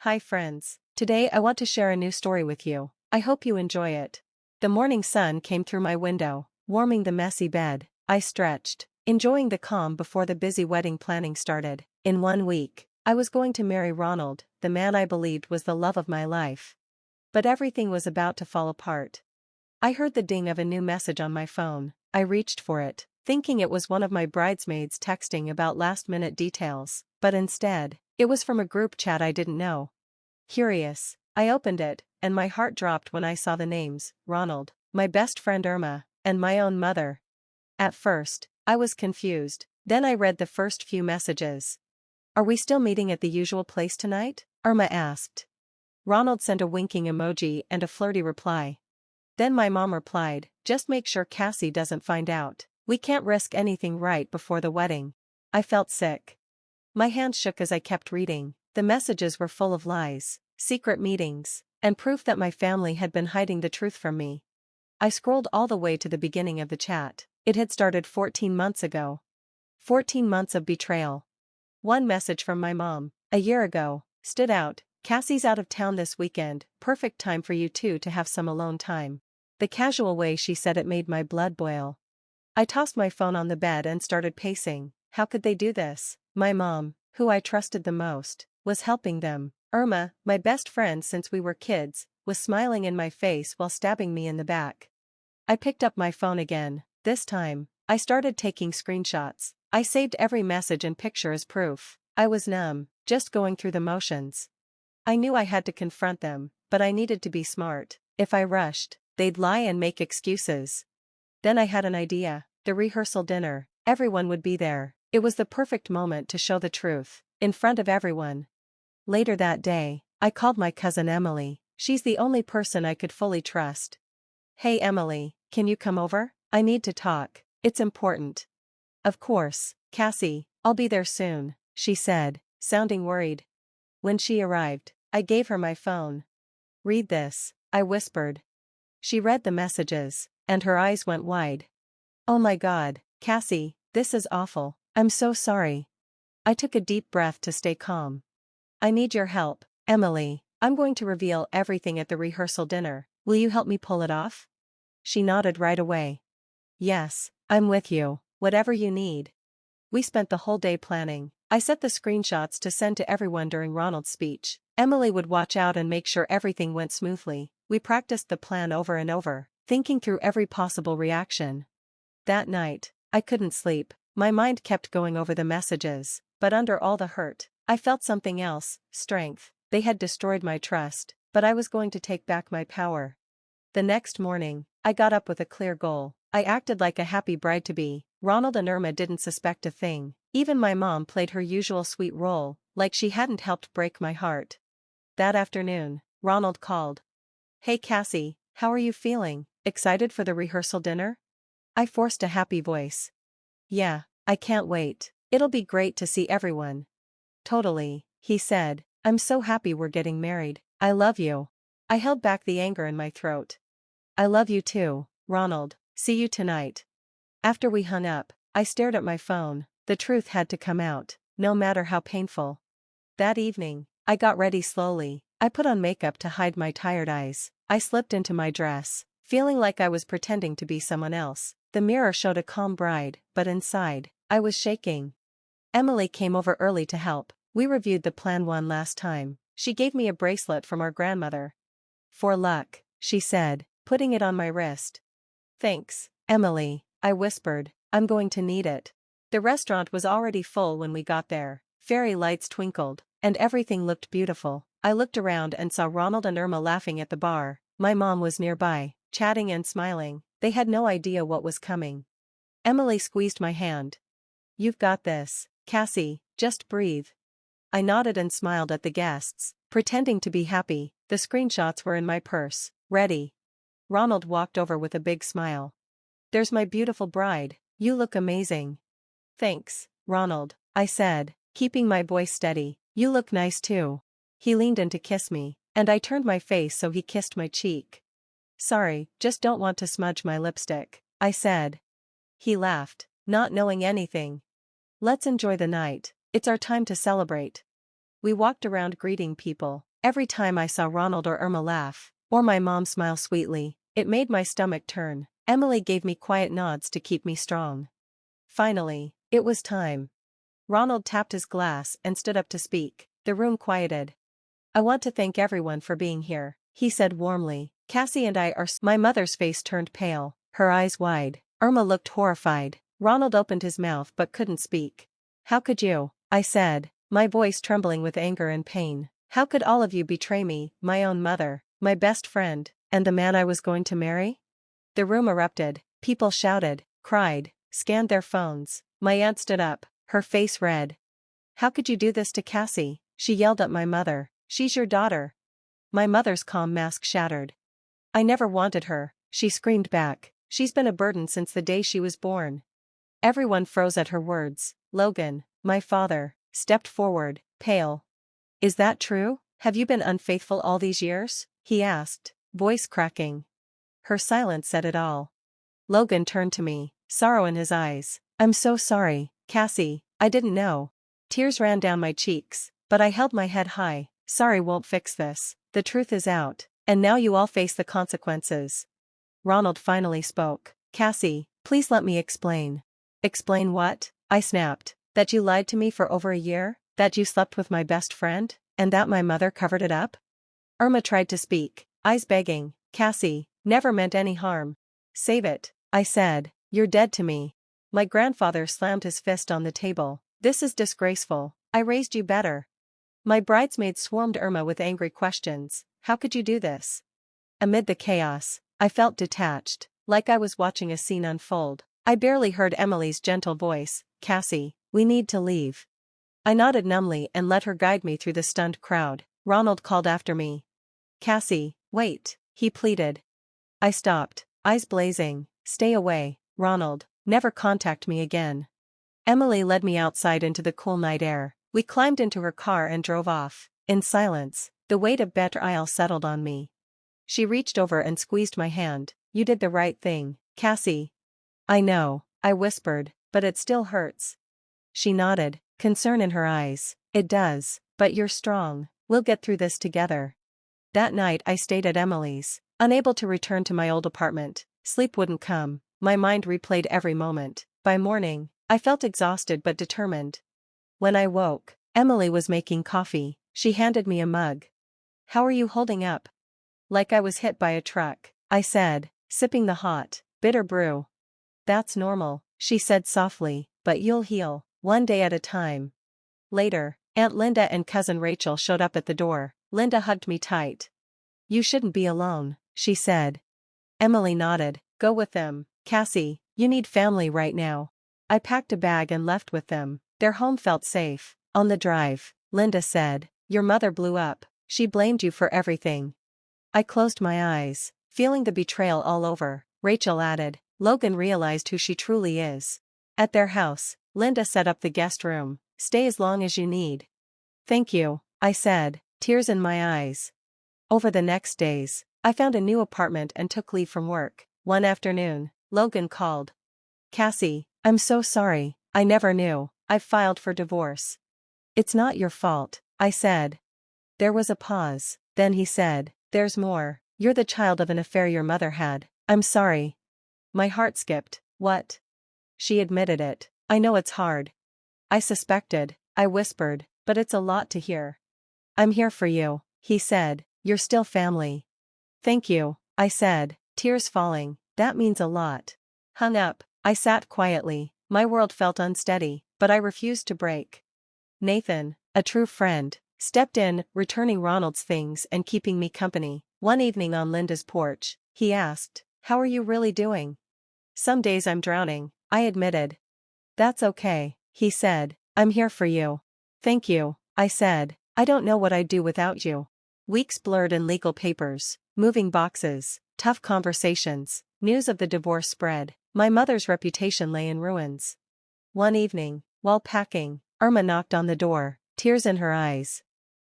Hi friends. Today I want to share a new story with you. I hope you enjoy it. The morning sun came through my window, warming the messy bed. I stretched, enjoying the calm before the busy wedding planning started. In 1 week, I was going to marry Ronald, the man I believed was the love of my life. But everything was about to fall apart. I heard the ding of a new message on my phone. I reached for it, thinking it was one of my bridesmaids texting about last-minute details, but instead, it was from a group chat I didn't know. Curious, I opened it, and my heart dropped when I saw the names: Ronald, my best friend Irma, and my own mother. At first, I was confused. Then I read the first few messages. "Are we still meeting at the usual place tonight?" Irma asked. Ronald sent a winking emoji and a flirty reply. Then my mom replied, "Just make sure Cassie doesn't find out. We can't risk anything right before the wedding." I felt sick. My hands shook as I kept reading. The messages were full of lies, secret meetings, and proof that my family had been hiding the truth from me. I scrolled all the way to the beginning of the chat. It had started 14 months ago. 14 months of betrayal. One message from my mom, a year ago, stood out: "Cassie's out of town this weekend, perfect time for you two to have some alone time." The casual way she said it made my blood boil. I tossed my phone on the bed and started pacing. How could they do this? My mom, who I trusted the most, was helping them. Irma, my best friend since we were kids, was smiling in my face while stabbing me in the back. I picked up my phone again. This time, I started taking screenshots. I saved every message and picture as proof. I was numb, just going through the motions. I knew I had to confront them, but I needed to be smart. If I rushed, they'd lie and make excuses. Then I had an idea: the rehearsal dinner. Everyone would be there. It was the perfect moment to show the truth, in front of everyone. Later that day, I called my cousin Emily. She's the only person I could fully trust. "Hey Emily, can you come over? I need to talk. It's important." "Of course, Cassie, I'll be there soon," she said, sounding worried. When she arrived, I gave her my phone. "Read this," I whispered. She read the messages, and her eyes went wide. "Oh my God, Cassie, this is awful. I'm so sorry." I took a deep breath to stay calm. "I need your help, Emily. I'm going to reveal everything at the rehearsal dinner. Will you help me pull it off?" She nodded right away. "Yes, I'm with you, whatever you need." We spent the whole day planning. I set the screenshots to send to everyone during Ronald's speech. Emily would watch out and make sure everything went smoothly. We practiced the plan over and over, thinking through every possible reaction. That night, I couldn't sleep. My mind kept going over the messages, but under all the hurt, I felt something else: strength. They had destroyed my trust, but I was going to take back my power. The next morning, I got up with a clear goal. I acted like a happy bride-to-be. Ronald and Irma didn't suspect a thing. Even my mom played her usual sweet role, like she hadn't helped break my heart. That afternoon, Ronald called. "Hey Cassie, how are you feeling? Excited for the rehearsal dinner?" I forced a happy voice. "Yeah, I can't wait. It'll be great to see everyone." "Totally," he said. "I'm so happy we're getting married. I love you." I held back the anger in my throat. "I love you too, Ronald. See you tonight." After we hung up, I stared at my phone. The truth had to come out, no matter how painful. That evening, I got ready slowly. I put on makeup to hide my tired eyes. I slipped into my dress, feeling like I was pretending to be someone else. The mirror showed a calm bride, but inside, I was shaking. Emily came over early to help. We reviewed the plan one last time. She gave me a bracelet from our grandmother. "For luck," she said, putting it on my wrist. "Thanks, Emily," I whispered. "I'm going to need it." The restaurant was already full when we got there. Fairy lights twinkled, and everything looked beautiful. I looked around and saw Ronald and Irma laughing at the bar. My mom was nearby, chatting and smiling. They had no idea what was coming. Emily squeezed my hand. "You've got this, Cassie, just breathe." I nodded and smiled at the guests, pretending to be happy. The screenshots were in my purse, ready. Ronald walked over with a big smile. "There's my beautiful bride. You look amazing." "Thanks, Ronald," I said, keeping my voice steady. "You look nice too." He leaned in to kiss me, and I turned my face so he kissed my cheek. "Sorry, just don't want to smudge my lipstick," I said. He laughed, not knowing anything. "Let's enjoy the night. It's our time to celebrate." We walked around greeting people. Every time I saw Ronald or Irma laugh, or my mom smile sweetly, it made my stomach turn. Emily gave me quiet nods to keep me strong. Finally, it was time. Ronald tapped his glass and stood up to speak. The room quieted. I want to thank everyone for being here, he said warmly. Cassie and I are. My mother's face turned pale, her eyes wide. Irma looked horrified. Ronald opened his mouth but couldn't speak. How could you? I said, my voice trembling with anger and pain. How could all of you betray me, my own mother, my best friend, and the man I was going to marry? The room erupted. People shouted, cried, scanned their phones. My aunt stood up, her face red. How could you do this to Cassie? She yelled at my mother. She's your daughter. My mother's calm mask shattered. I never wanted her, she screamed back. She's been a burden since the day she was born. Everyone froze at her words. Logan, my father, stepped forward, pale. Is that true? Have you been unfaithful all these years? He asked, voice cracking. Her silence said it all. Logan turned to me, sorrow in his eyes. I'm so sorry, Cassie, I didn't know. Tears ran down my cheeks, but I held my head high. Sorry won't fix this. The truth is out, and now you all face the consequences. Ronald finally spoke. Cassie, please let me explain. Explain what? I snapped. That you lied to me for over a year? That you slept with my best friend? And that my mother covered it up? Irma tried to speak, eyes begging. Cassie, never meant any harm. Save it, I said. You're dead to me. My grandfather slammed his fist on the table. This is disgraceful. I raised you better. My bridesmaids swarmed Irma with angry questions. How could you do this? Amid the chaos, I felt detached, like I was watching a scene unfold. I barely heard Emily's gentle voice. Cassie, we need to leave. I nodded numbly and let her guide me through the stunned crowd. Ronald called after me. Cassie, wait, he pleaded. I stopped, eyes blazing. Stay away, Ronald, never contact me again. Emily led me outside into the cool night air. We climbed into her car and drove off. In silence, the weight of betrayal settled on me. She reached over and squeezed my hand. You did the right thing, Cassie. I know, I whispered, but it still hurts. She nodded, concern in her eyes. It does, but you're strong. We'll get through this together. That night I stayed at Emily's, unable to return to my old apartment. Sleep wouldn't come. My mind replayed every moment. By morning, I felt exhausted but determined. When I woke, Emily was making coffee. She handed me a mug. How are you holding up? Like I was hit by a truck, I said, sipping the hot, bitter brew. That's normal, she said softly, but you'll heal, one day at a time. Later, Aunt Linda and Cousin Rachel showed up at the door. Linda hugged me tight. You shouldn't be alone, she said. Emily nodded. Go with them, Cassie, you need family right now. I packed a bag and left with them. Their home felt safe. On the drive, Linda said, your mother blew up. She blamed you for everything. I closed my eyes, feeling the betrayal all over. Rachel added, Logan realized who she truly is. At their house, Linda set up the guest room. Stay as long as you need. Thank you, I said, tears in my eyes. Over the next days, I found a new apartment and took leave from work. One afternoon, Logan called. Cassie, I'm so sorry, I never knew. I've filed for divorce. It's not your fault, I said. There was a pause, then he said, there's more. You're the child of an affair your mother had. I'm sorry. My heart skipped. What? She admitted it. I know it's hard. I suspected, I whispered, but it's a lot to hear. I'm here for you, he said. You're still family. Thank you, I said, tears falling. That means a lot. Hung up, I sat quietly. My world felt unsteady, but I refused to break. Nathan, a true friend, stepped in, returning Ronald's things and keeping me company. One evening on Linda's porch, he asked, how are you really doing? Some days I'm drowning, I admitted. That's okay, he said. I'm here for you. Thank you, I said. I don't know what I'd do without you. Weeks blurred in legal papers, moving boxes, tough conversations, news of the divorce spread. My mother's reputation lay in ruins. One evening, while packing, Irma knocked on the door, tears in her eyes.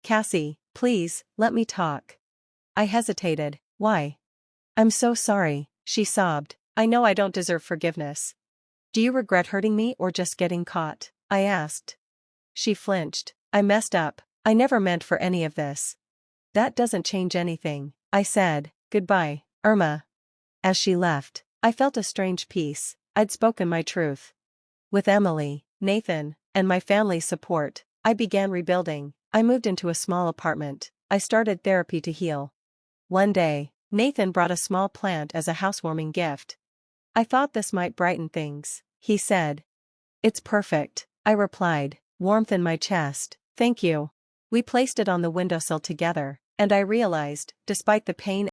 Cassie, please, let me talk. I hesitated. Why? I'm so sorry, she sobbed. I know I don't deserve forgiveness. Do you regret hurting me or just getting caught? I asked. She flinched. I messed up. I never meant for any of this. That doesn't change anything, I said. Goodbye, Irma. As she left, I felt a strange peace. I'd spoken my truth. With Emily, Nathan, and my family's support, I began rebuilding. I moved into a small apartment. I started therapy to heal. One day, Nathan brought a small plant as a housewarming gift. I thought this might brighten things, he said. It's perfect, I replied, warmth in my chest. Thank you. We placed it on the windowsill together, and I realized, despite the pain